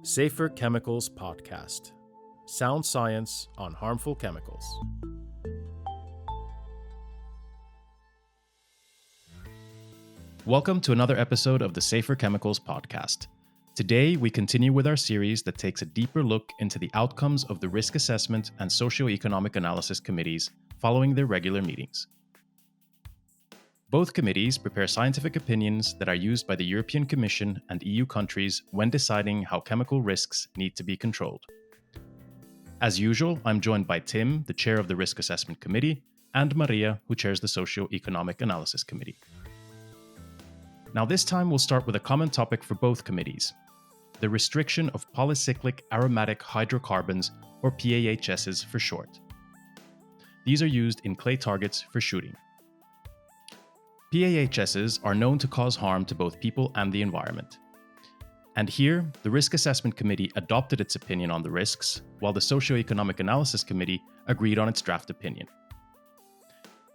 Safer Chemicals Podcast. Sound science on harmful chemicals. Welcome to another episode of the Safer Chemicals Podcast. Today, we continue with our series that takes a deeper look into the outcomes of the risk assessment and socio-economic analysis committees following their regular meetings. Both committees prepare scientific opinions that are used by the European Commission and EU countries when deciding how chemical risks need to be controlled. As usual, I'm joined by Tim, the chair of the Risk Assessment Committee, and Maria, who chairs the Socio-Economic Analysis Committee. Now this time we'll start with a common topic for both committees: the restriction of polycyclic aromatic hydrocarbons, or PAHs for short. These are used in clay targets for shooting. PAHs are known to cause harm to both people and the environment. And here, the Risk Assessment Committee adopted its opinion on the risks, while the Socio-Economic Analysis Committee agreed on its draft opinion.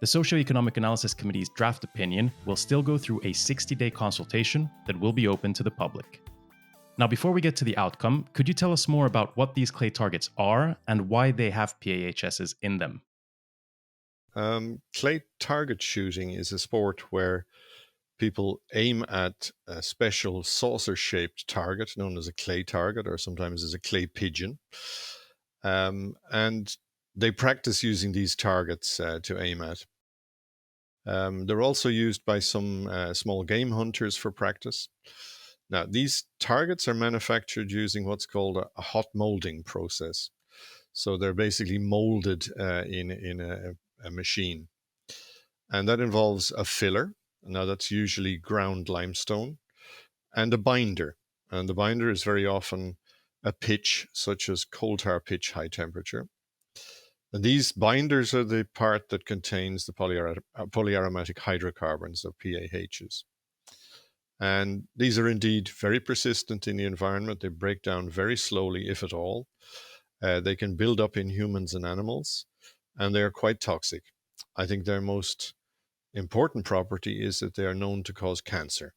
The Socio-Economic Analysis Committee's draft opinion will still go through a 60-day consultation that will be open to the public. Now, before we get to the outcome, could you tell us more about what these clay targets are and why they have PAHs in them? Clay target shooting is a sport where people aim at a special saucer-shaped target known as a clay target, or sometimes as a clay pigeon. And they practice using these targets to aim at. They're also used by some small game hunters for practice. Now, these targets are manufactured using what's called a hot molding process. So they're basically molded in a machine. And that involves a filler. Now that's usually ground limestone, and a binder. And the binder is very often a pitch, such as coal tar pitch high temperature. And these binders are the part that contains the polyaromatic hydrocarbons, or PAHs. And these are indeed very persistent in the environment. They break down very slowly, if at all. They can build up in humans and animals, and they are quite toxic. I think their most important property is that they are known to cause cancer.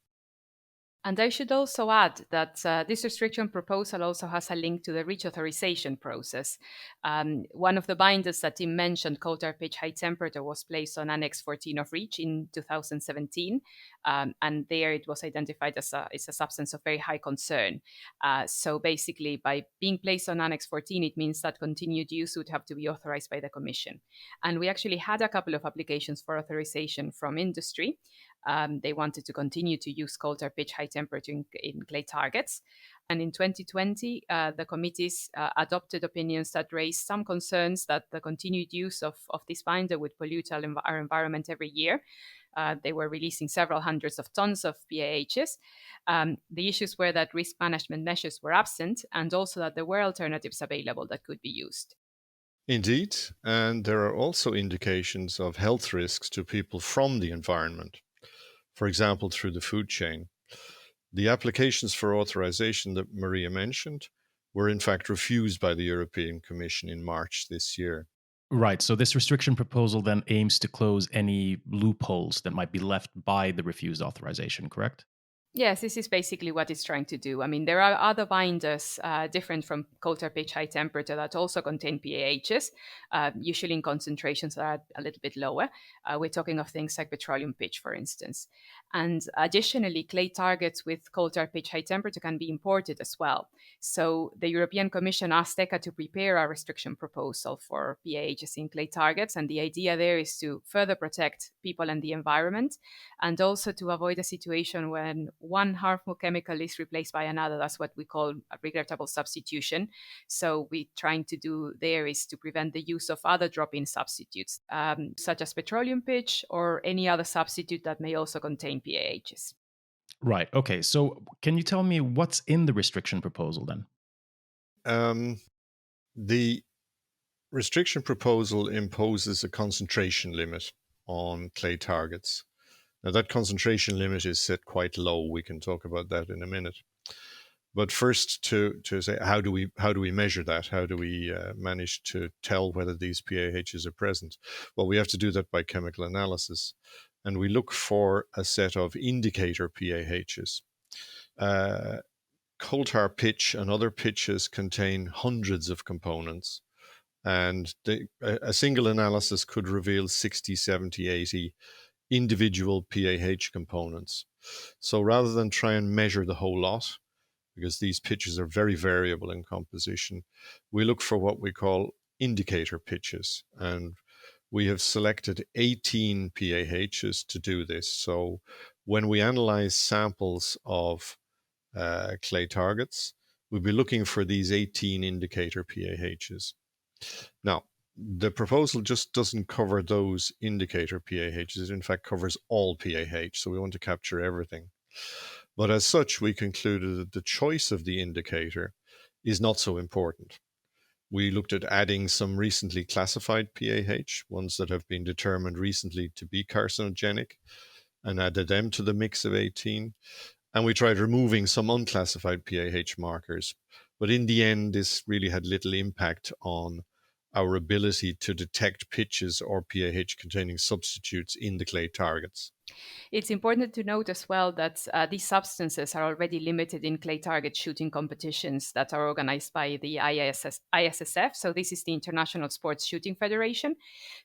And I should also add that this restriction proposal also has a link to the REACH authorization process. One of the binders that Tim mentioned, coal tar pitch high temperature, was placed on Annex 14 of REACH in 2017. And there it was identified as a substance of very high concern. So basically, by being placed on Annex 14, it means that continued use would have to be authorized by the Commission. And we actually had a couple of applications for authorization from industry. They wanted to continue to use coal tar pitch high temperature in clay targets. And in 2020, the committees adopted opinions that raised some concerns that the continued use of this binder would pollute our environment every year. They were releasing several hundreds of tons of PAHs. The issues were that risk management measures were absent, and also that there were alternatives available that could be used. Indeed, and there are also indications of health risks to people from the environment. For example, through the food chain. The applications for authorization that Maria mentioned were in fact refused by the European Commission in March this year. Right, so this restriction proposal then aims to close any loopholes that might be left by the refused authorization, correct? Yes, this is basically what it's trying to do. I mean, there are other binders different from coal tar pitch high temperature that also contain PAHs, usually in concentrations that are a little bit lower. We're talking of things like petroleum pitch, for instance. And additionally, clay targets with coal tar pitch high temperature can be imported as well. So the European Commission asked ECHA to prepare a restriction proposal for PAHs in clay targets. And the idea there is to further protect people and the environment, and also to avoid a situation when one harmful chemical is replaced by another. That's what we call a regrettable substitution. So we're trying to do there is to prevent the use of other drop-in substitutes, such as petroleum pitch or any other substitute that may also contain PAHs. Right. Okay. So can you tell me what's in the restriction proposal then? The restriction proposal imposes a concentration limit on clay targets. Now, that concentration limit is set quite low. We can talk about that in a minute. But first, to say, how do we measure that? How do we manage to tell whether these PAHs are present? Well, we have to do that by chemical analysis. And we look for a set of indicator PAHs. coal tar pitch and other pitches contain hundreds of components, and a single analysis could reveal 60, 70, 80 individual PAH components. So rather than try and measure the whole lot, because these pitches are very variable in composition, we look for what we call indicator pitches. And we have selected 18 PAHs to do this. So when we analyze samples of clay targets, we'll be looking for these 18 indicator PAHs. Now, the proposal just doesn't cover those indicator PAHs. It in fact covers all PAH, so we want to capture everything. But as such, we concluded that the choice of the indicator is not so important. We looked at adding some recently classified PAH, ones that have been determined recently to be carcinogenic, and added them to the mix of 18. And we tried removing some unclassified PAH markers. But in the end, this really had little impact on our ability to detect pitches or PAH containing substitutes in the clay targets. It's important to note as well that these substances are already limited in clay target shooting competitions that are organized by the ISSF. So this is the International Sports Shooting Federation.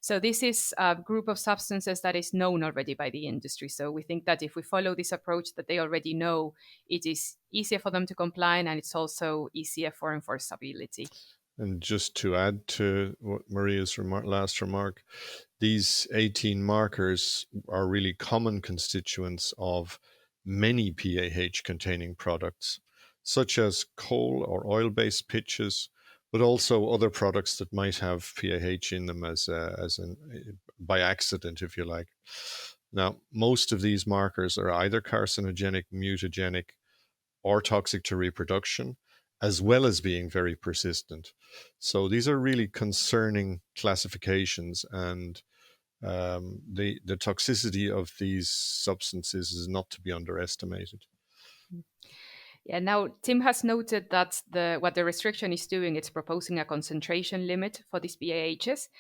So this is a group of substances that is known already by the industry. So we think that if we follow this approach that they already know, it is easier for them to comply, and it's also easier for enforceability. And just to add to what Maria's last remark, these 18 markers are really common constituents of many PAH containing products, such as coal or oil-based pitches, but also other products that might have PAH in them by accident, if you like. Now, most of these markers are either carcinogenic, mutagenic, or toxic to reproduction, as well as being very persistent. So these are really concerning classifications, and the toxicity of these substances is not to be underestimated. Yeah, now Tim has noted that what the restriction is doing, it's proposing a concentration limit for these PAHs.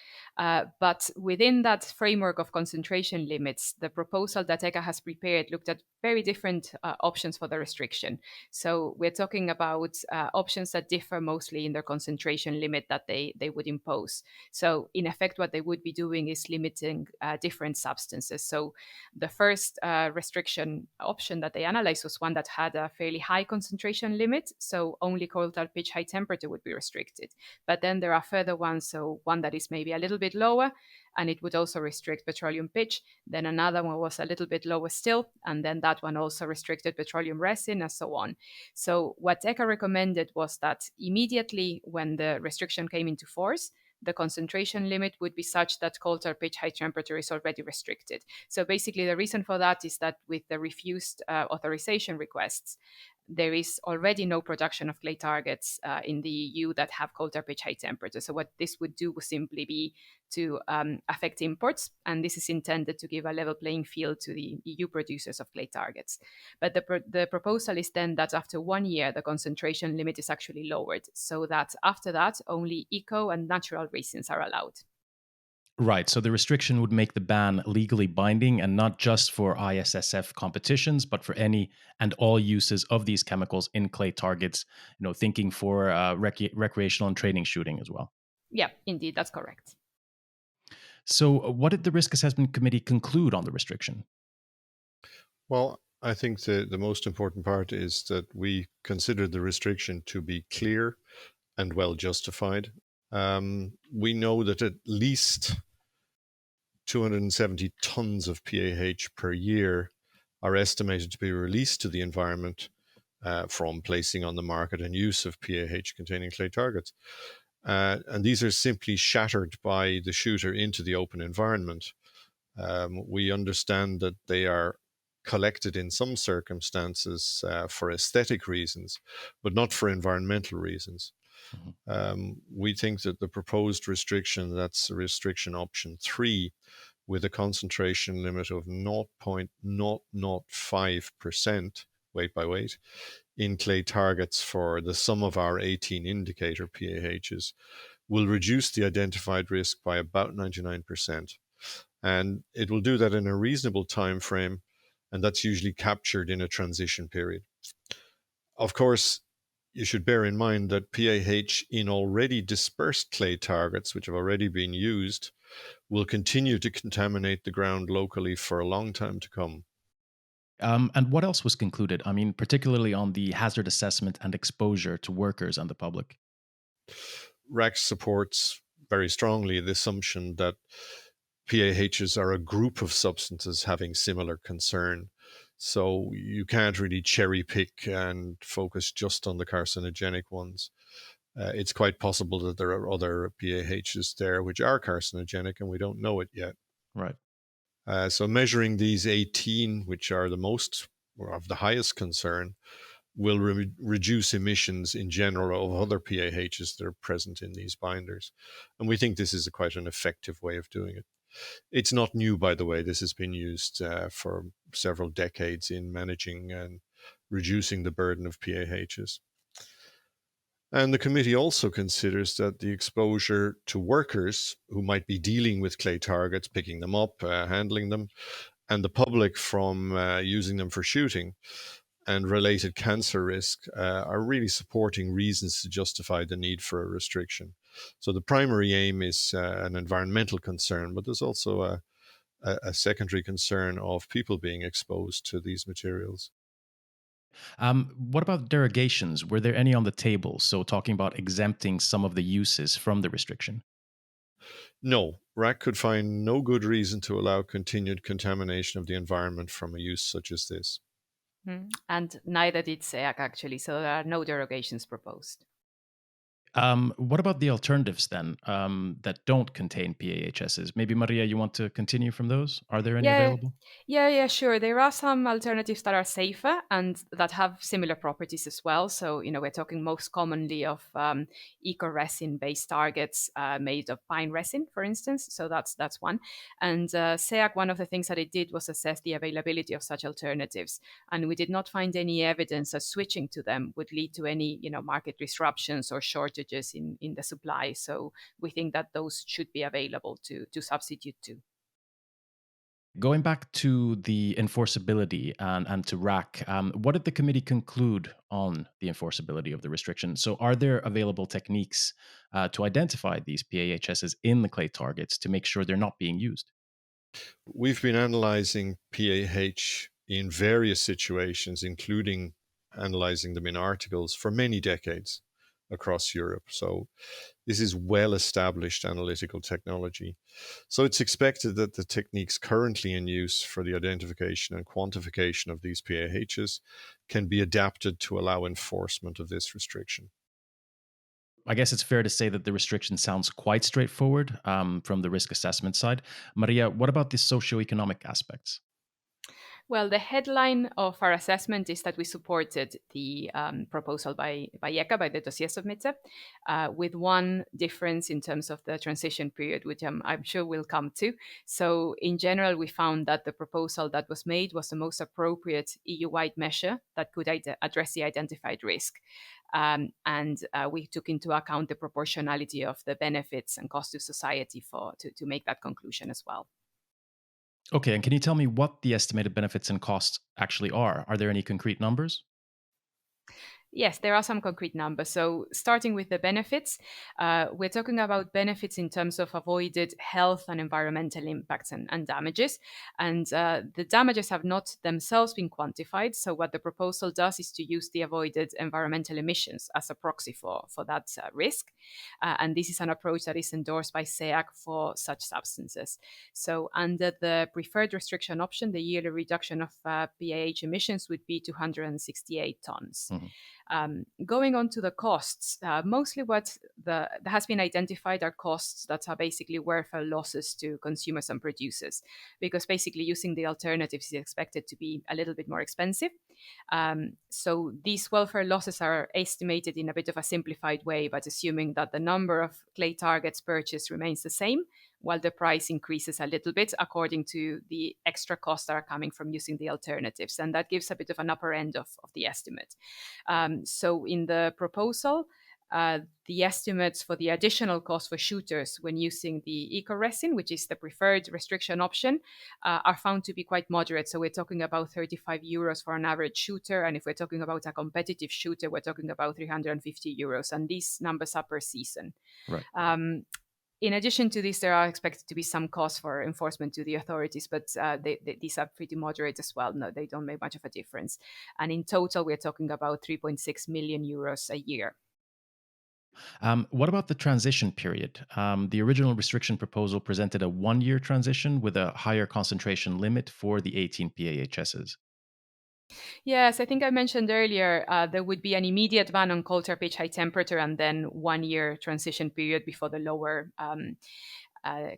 But within that framework of concentration limits, the proposal that ECHA has prepared looked at very different options for the restriction. So we're talking about options that differ mostly in their concentration limit that they would impose. So in effect, what they would be doing is limiting different substances. So the first restriction option that they analyzed was one that had a fairly high concentration limit, so only coal tar pitch high temperature would be restricted. But then there are further ones, so one that is maybe a little bit lower, and it would also restrict petroleum pitch. Then another one was a little bit lower still, and then that one also restricted petroleum resin, and so on. So what ECHA recommended was that immediately when the restriction came into force, the concentration limit would be such that coal tar pitch high temperature is already restricted. So basically the reason for that is that with the refused authorization requests, there is already no production of clay targets in the EU that have coal tar pitch high temperature. So what this would do would simply be to affect imports, and this is intended to give a level playing field to the EU producers of clay targets. But the proposal is then that after 1 year, the concentration limit is actually lowered, so that after that, only eco and natural resins are allowed. Right. So the restriction would make the ban legally binding, and not just for ISSF competitions, but for any and all uses of these chemicals in clay targets, thinking for recreational and training shooting as well. Yeah, indeed, that's correct. So what did the Risk Assessment Committee conclude on the restriction? Well, I think the most important part is that we consider the restriction to be clear and well justified. We know that at least 270 tons of PAH per year are estimated to be released to the environment from placing on the market and use of PAH containing clay targets. And these are simply shattered by the shooter into the open environment. We understand that they are collected in some circumstances for aesthetic reasons, but not for environmental reasons. We think that the proposed restriction, that's restriction option 3, with a concentration limit of 0.005% weight by weight in clay targets for the sum of our 18 indicator PAHs, will reduce the identified risk by about 99%. And it will do that in a reasonable time frame, and that's usually captured in a transition period. Of course, you should bear in mind that PAH in already dispersed clay targets, which have already been used, will continue to contaminate the ground locally for a long time to come. And what else was concluded? I mean, particularly on the hazard assessment and exposure to workers and the public. RAC supports very strongly the assumption that PAHs are a group of substances having similar concern. So you can't really cherry pick and focus just on the carcinogenic ones. It's quite possible that there are other PAHs there which are carcinogenic and we don't know it yet. Right. So measuring these 18, which are the most or of the highest concern, will reduce emissions in general of other PAHs that are present in these binders. And we think this is quite an effective way of doing it. It's not new, by the way. This has been used for several decades in managing and reducing the burden of PAHs. And the committee also considers that the exposure to workers who might be dealing with clay targets, picking them up, handling them, and the public from using them for shooting and related cancer risk are really supporting reasons to justify the need for a restriction. So the primary aim is an environmental concern, but there's also a secondary concern of people being exposed to these materials. What about derogations? Were there any on the table? So, talking about exempting some of the uses from the restriction. No, RAC could find no good reason to allow continued contamination of the environment from a use such as this. And neither did SEAC, actually, so there are no derogations proposed. What about the alternatives then that don't contain PAHSs? Maybe, Maria, you want to continue from those? Are there any Yeah, available? yeah, sure. There are some alternatives that are safer and that have similar properties as well. So, we're talking most commonly of eco-resin-based targets made of pine resin, for instance. So that's one. And SEAC, one of the things that it did was assess the availability of such alternatives, and we did not find any evidence that switching to them would lead to any, market disruptions or shortages in the supply. So we think that those should be available to substitute to. Going back to the enforceability and to RAC, what did the committee conclude on the enforceability of the restriction? So, are there available techniques to identify these PAHSs in the clay targets to make sure they're not being used? We've been analyzing PAH in various situations, including analyzing them in articles for many decades across Europe. So this is well-established analytical technology. So it's expected that the techniques currently in use for the identification and quantification of these PAHs can be adapted to allow enforcement of this restriction. I guess it's fair to say that the restriction sounds quite straightforward from the risk assessment side. Maria, what about the socioeconomic aspects? Well, the headline of our assessment is that we supported the proposal by ECA, by the dossier submitter, with one difference in terms of the transition period, which I'm sure we'll come to. So in general, we found that the proposal that was made was the most appropriate EU-wide measure that could address the identified risk. And we took into account the proportionality of the benefits and cost to society to make that conclusion as well. Okay, and can you tell me what the estimated benefits and costs actually are? Are there any concrete numbers? Yes, there are some concrete numbers. So, starting with the benefits, we're talking about benefits in terms of avoided health and environmental impacts and damages. And the damages have not themselves been quantified. So, what the proposal does is to use the avoided environmental emissions as a proxy for that risk. And this is an approach that is endorsed by SEAC for such substances. So, under the preferred restriction option, the yearly reduction of PAH emissions would be 268 tons. Mm-hmm. Going on to the costs, mostly what has been identified are costs that are basically welfare losses to consumers and producers, because basically using the alternatives is expected to be a little bit more expensive. So these welfare losses are estimated in a bit of a simplified way, but assuming that the number of clay targets purchased remains the same, while the price increases a little bit according to the extra costs that are coming from using the alternatives. And that gives a bit of an upper end of the estimate. So in the proposal, the estimates for the additional cost for shooters when using the eco-resin, which is the preferred restriction option, are found to be quite moderate. So we're talking about 35 euros for an average shooter. And if we're talking about a competitive shooter, we're talking about 350 euros. And these numbers are per season. Right. In addition to this, there are expected to be some costs for enforcement to the authorities, but these are pretty moderate as well. No, they don't make much of a difference. And in total, we're talking about 3.6 million euros a year. What about the transition period? The original restriction proposal presented a 1-year transition with a higher concentration limit for the 18 PAHSs. Yes, I think I mentioned earlier there would be an immediate ban on coal tar pitch high temperature and then 1-year transition period before the lower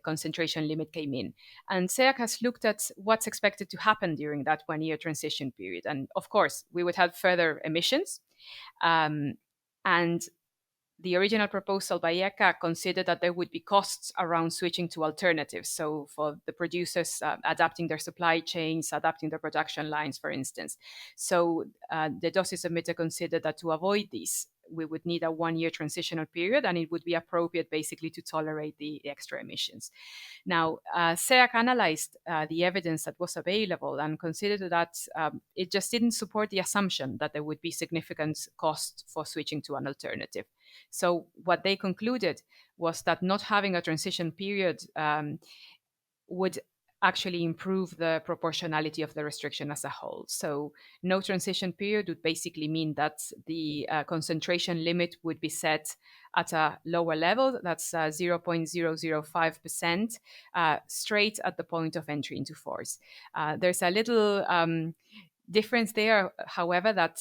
concentration limit came in. And SEAC has looked at what's expected to happen during that 1-year transition period. And of course, we would have further emissions. And the original proposal by ECA considered that there would be costs around switching to alternatives. So for the producers adapting their supply chains, adapting their production lines, for instance. So the dossier submitter considered that to avoid these, we would need a 1-year transitional period, and it would be appropriate basically to tolerate the extra emissions. Now, SEAC analyzed the evidence that was available and considered that it just didn't support the assumption that there would be significant cost for switching to an alternative. So what they concluded was that not having a transition period would actually improve the proportionality of the restriction as a whole. So no transition period would basically mean that the concentration limit would be set at a lower level, that's 0.005%, straight at the point of entry into force. There's a little difference there, however, that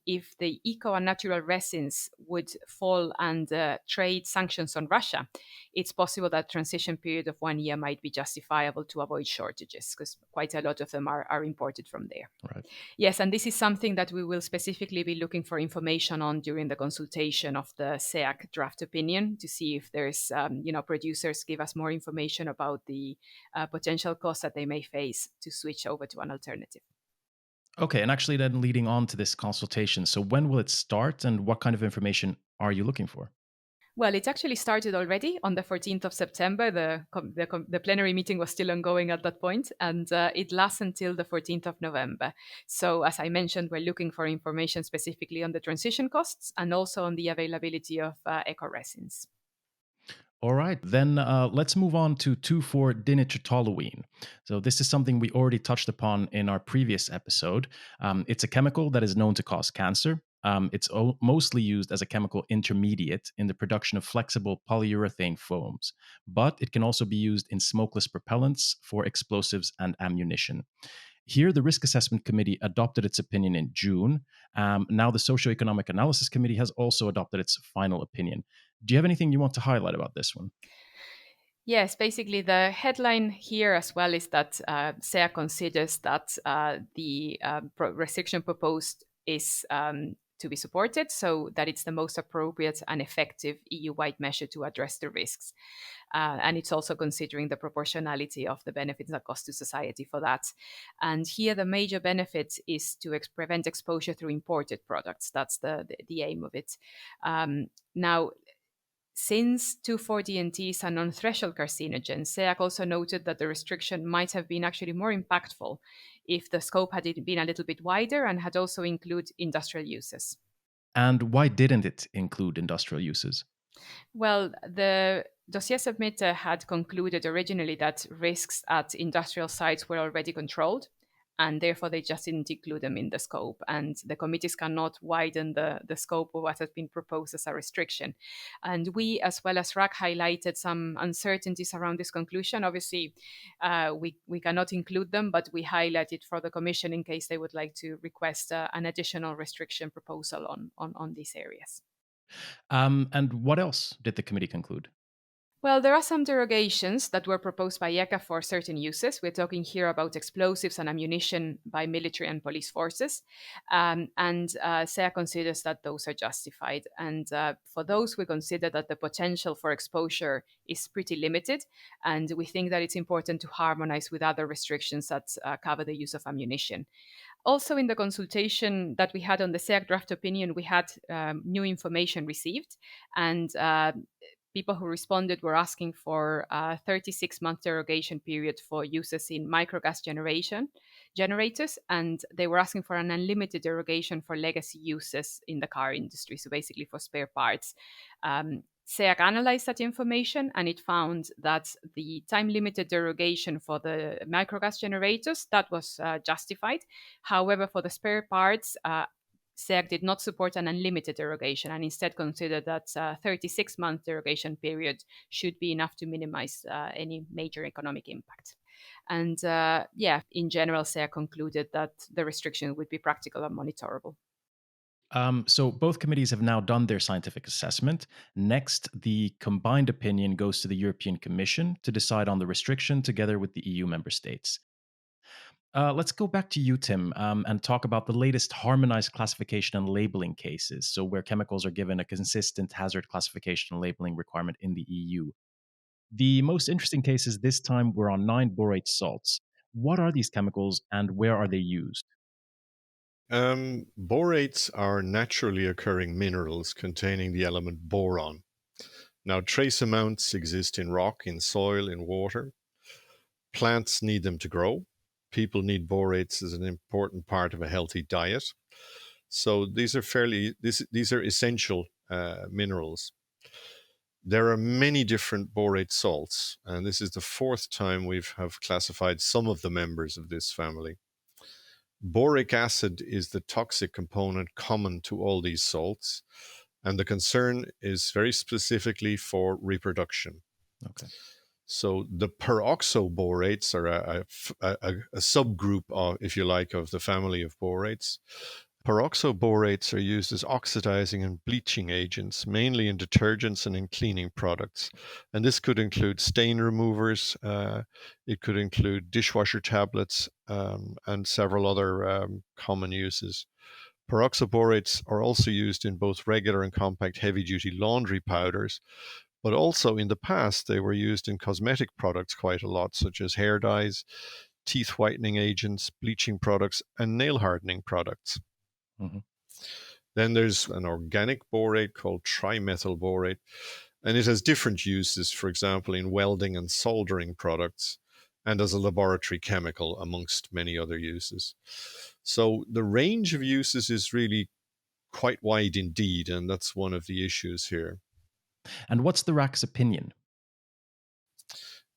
if the eco and natural resins would fall under trade sanctions on Russia, it's possible that transition period of 1 year might be justifiable to avoid shortages, because quite a lot of them are imported from there. Right. Yes, and this is something that we will specifically be looking for information on during the consultation of the SEAC draft opinion to see if there's, producers give us more information about the potential costs that they may face to switch over to an alternative. Okay, and actually then leading on to this consultation, so when will it start and what kind of information are you looking for? Well, it actually started already on the 14th of September. The plenary meeting was still ongoing at that point, and it lasts until the 14th of November. So, as I mentioned, we're looking for information specifically on the transition costs and also on the availability of eco-resins. All right, then let's move on to 2,4-dinitrotoluene. So this is something we already touched upon in our previous episode. It's a chemical that is known to cause cancer. It's mostly used as a chemical intermediate in the production of flexible polyurethane foams, but it can also be used in smokeless propellants for explosives and ammunition. Here, the Risk Assessment Committee adopted its opinion in June. Now, the Socio-Economic Analysis Committee has also adopted its final opinion. Do you have anything you want to highlight about this one? Yes, basically the headline here as well is that SEA considers that the restriction proposed is to be supported, so that it's the most appropriate and effective EU-wide measure to address the risks. And it's also considering the proportionality of the benefits and cost to society for that. And here the major benefit is to prevent exposure through imported products. That's the aim of it. Now, since 2,4-DNT is a non-threshold carcinogen, SEAC also noted that the restriction might have been actually more impactful if the scope had been a little bit wider and had also included industrial uses. And why didn't it include industrial uses? Well, the dossier submitter had concluded originally that risks at industrial sites were already controlled, and therefore they just didn't include them in the scope. And the committees cannot widen the scope of what has been proposed as a restriction. And we, as well as RAC, highlighted some uncertainties around this conclusion. Obviously, we cannot include them, but we highlighted for the Commission in case they would like to request an additional restriction proposal on these areas. And what else did the committee conclude? Well, there are some derogations that were proposed by ECA for certain uses. We're talking here about explosives and ammunition by military and police forces. And SEA considers that those are justified. And for those, we consider that the potential for exposure is pretty limited. And we think that it's important to harmonize with other restrictions that cover the use of ammunition. Also, in the consultation that we had on the SEAC draft opinion, we had new information received, and people who responded were asking for a 36-month derogation period for uses in microgas generators, and they were asking for an unlimited derogation for legacy uses in the car industry, so basically for spare parts. SEAC analyzed that information, and it found that the time-limited derogation for the microgas generators, that was justified. However, for the spare parts, SEAC did not support an unlimited derogation and instead considered that a 36-month derogation period should be enough to minimize any major economic impact. And in general, SEAC concluded that the restriction would be practical and monitorable. So both committees have now done their scientific assessment. Next, the combined opinion goes to the European Commission to decide on the restriction together with the EU member states. Let's go back to you, Tim, and talk about the latest harmonized classification and labeling cases, so where chemicals are given a consistent hazard classification and labeling requirement in the EU. The most interesting cases this time were on 9-borate salts. What are these chemicals and where are they used? Borates are naturally occurring minerals containing the element boron. Now, trace amounts exist in rock, in soil, in water. Plants need them to grow. People need borates as an important part of a healthy diet. So these are essential minerals. There are many different borate salts, and this is the fourth time we have classified some of the members of this family. Boric acid is the toxic component common to all these salts, and the concern is very specifically for reproduction. Okay. So the peroxoborates are a subgroup of, if you like, of the family of borates. Peroxoborates are used as oxidizing and bleaching agents, mainly in detergents and in cleaning products. And this could include stain removers, it could include dishwasher tablets, and several other common uses. Peroxoborates are also used in both regular and compact heavy-duty laundry powders, but also in the past they were used in cosmetic products quite a lot, such as hair dyes, teeth whitening agents, bleaching products, and nail hardening products. Mm-hmm. Then there's an organic borate called trimethyl borate, and it has different uses, for example, in welding and soldering products, and as a laboratory chemical, amongst many other uses. So the range of uses is really quite wide indeed, and that's one of the issues here. And what's the RAC's opinion?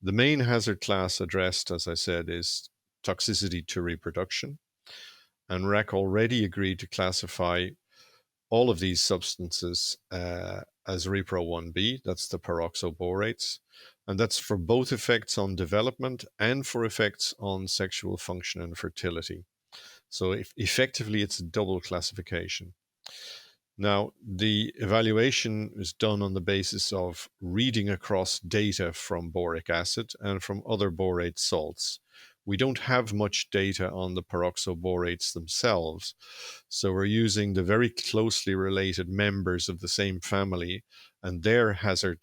The main hazard class addressed, as I said, is toxicity to reproduction. And RAC already agreed to classify all of these substances as Repro 1b, that's the peroxoborates, and that's for both effects on development and for effects on sexual function and fertility. So effectively, it's a double classification. Now, the evaluation is done on the basis of reading across data from boric acid and from other borate salts. We don't have much data on the peroxoborates themselves, so we're using the very closely related members of the same family and their hazard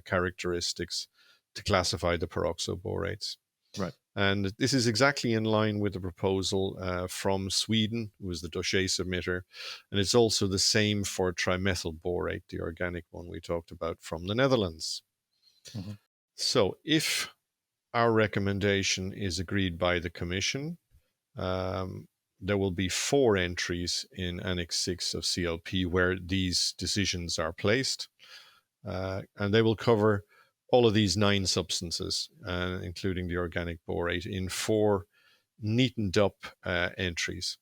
characteristics to classify the peroxoborates. Right. And this is exactly in line with the proposal from Sweden, who was the dossier submitter. And it's also the same for trimethyl borate, the organic one we talked about from the Netherlands. Mm-hmm. So if our recommendation is agreed by the Commission, there will be 4 entries in Annex 6 of CLP where these decisions are placed. And they will cover all of these 9 substances, including the organic borate, in 4 neatened up entries.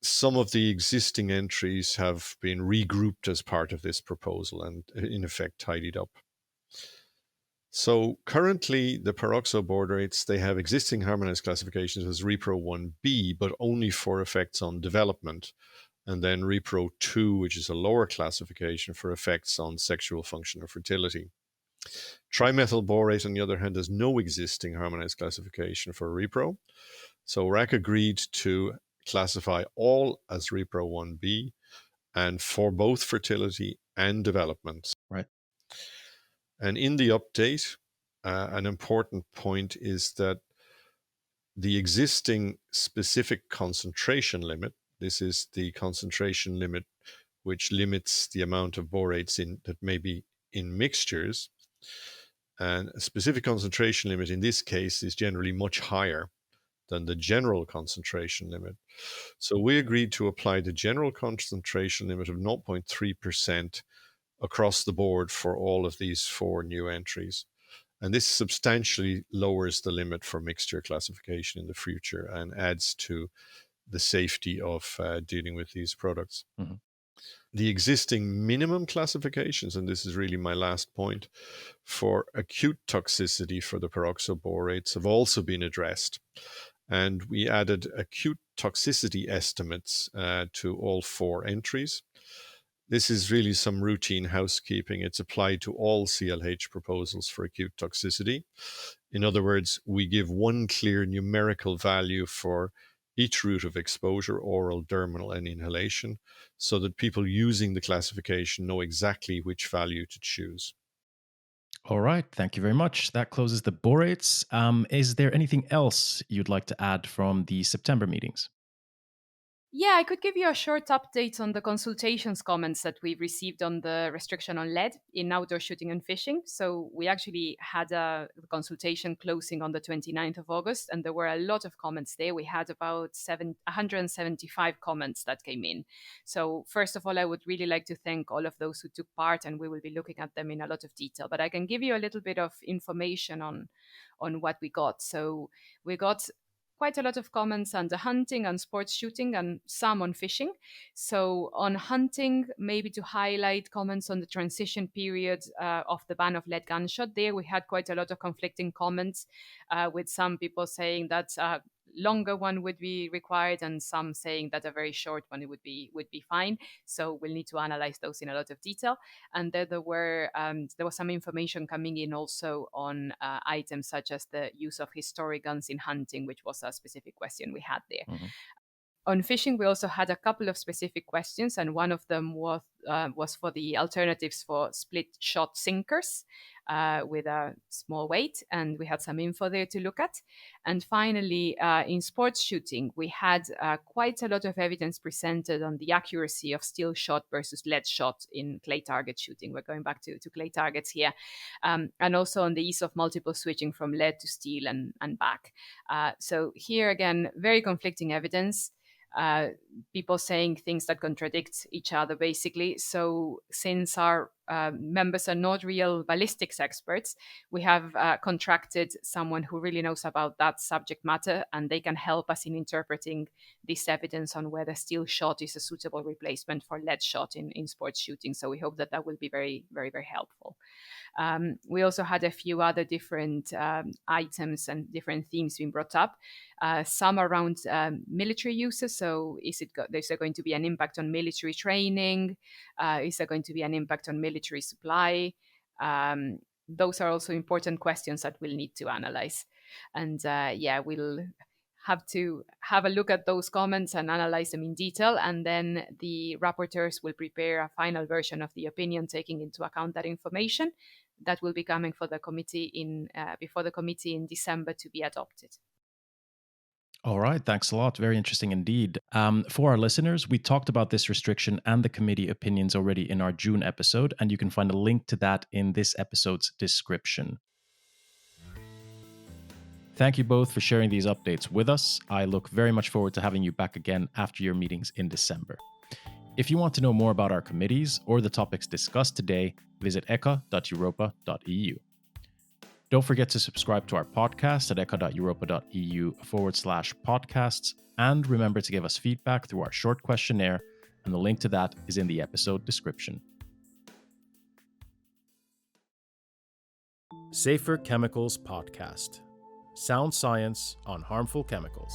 Some of the existing entries have been regrouped as part of this proposal and in effect tidied up. So currently the peroxoborates, they have existing harmonized classifications as Repro 1b, but only for effects on development. And then Repro 2, which is a lower classification for effects on sexual function or fertility. Trimethyl borate, on the other hand, has no existing harmonized classification for Repro. So RAC agreed to classify all as Repro 1b and for both fertility and development. Right. And in the update, an important point is that The existing specific concentration limit, this is the concentration limit which limits the amount of borates that may be in mixtures. And a specific concentration limit in this case is generally much higher than the general concentration limit. So we agreed to apply the general concentration limit of 0.3% across the board for all of these 4 new entries. And this substantially lowers the limit for mixture classification in the future and adds to the safety of dealing with these products. Mm-hmm. The existing minimum classifications, and this is really my last point, for acute toxicity for the peroxoborates have also been addressed. And we added acute toxicity estimates to all 4 entries. This is really some routine housekeeping. It's applied to all CLH proposals for acute toxicity. In other words, we give one clear numerical value for each route of exposure, oral, dermal, and inhalation, so that people using the classification know exactly which value to choose. All right, thank you very much. That closes the borates. Is there anything else you'd like to add from the September meetings? Yeah, I could give you a short update on the consultations comments that we received on the restriction on lead in outdoor shooting and fishing. So we actually had a consultation closing on the 29th of August, and there were a lot of comments there. We had about 175 comments that came in. So first of all, I would really like to thank all of those who took part, and we will be looking at them in a lot of detail. But I can give you a little bit of information on what we got. So we got quite a lot of comments on the hunting and sports shooting and some on fishing. So on hunting, maybe to highlight comments on the transition period of the ban of lead gunshot. There we had quite a lot of conflicting comments with some people saying that longer one would be required and some saying that a very short one would be fine. So we'll need to analyze those in a lot of detail. And then there was some information coming in also on items such as the use of historic guns in hunting, which was a specific question we had there. Mm-hmm. On fishing, we also had a couple of specific questions, and one of them was for the alternatives for split shot sinkers with a small weight, and we had some info there to look at. And finally, in sports shooting, we had quite a lot of evidence presented on the accuracy of steel shot versus lead shot in clay target shooting. We're going back to clay targets here, and also on the ease of multiple switching from lead to steel and back. So here again, very conflicting evidence. People saying things that contradict each other, basically. So since our members are not real ballistics experts, we have contracted someone who really knows about that subject matter, and they can help us in interpreting this evidence on whether steel shot is a suitable replacement for lead shot in sports shooting. So we hope that will be very, very, very helpful. We also had a few other different items and different themes being brought up. Some around military uses. So is there going to be an impact on military training? Is there going to be an impact on military supply? Those are also important questions that we'll need to analyze. And we'll have to have a look at those comments and analyze them in detail. And then the rapporteurs will prepare a final version of the opinion, taking into account that information that will be coming for the committee before the committee in December to be adopted. All right, thanks a lot. Very interesting indeed. For our listeners, we talked about this restriction and the committee opinions already in our June episode, and you can find a link to that in this episode's description. Thank you both for sharing these updates with us. I look very much forward to having you back again after your meetings in December. If you want to know more about our committees or the topics discussed today, visit echa.europa.eu. Don't forget to subscribe to our podcast at echa.europa.eu/podcasts, and remember to give us feedback through our short questionnaire, and the link to that is in the episode description. Safer Chemicals Podcast. Sound science on harmful chemicals.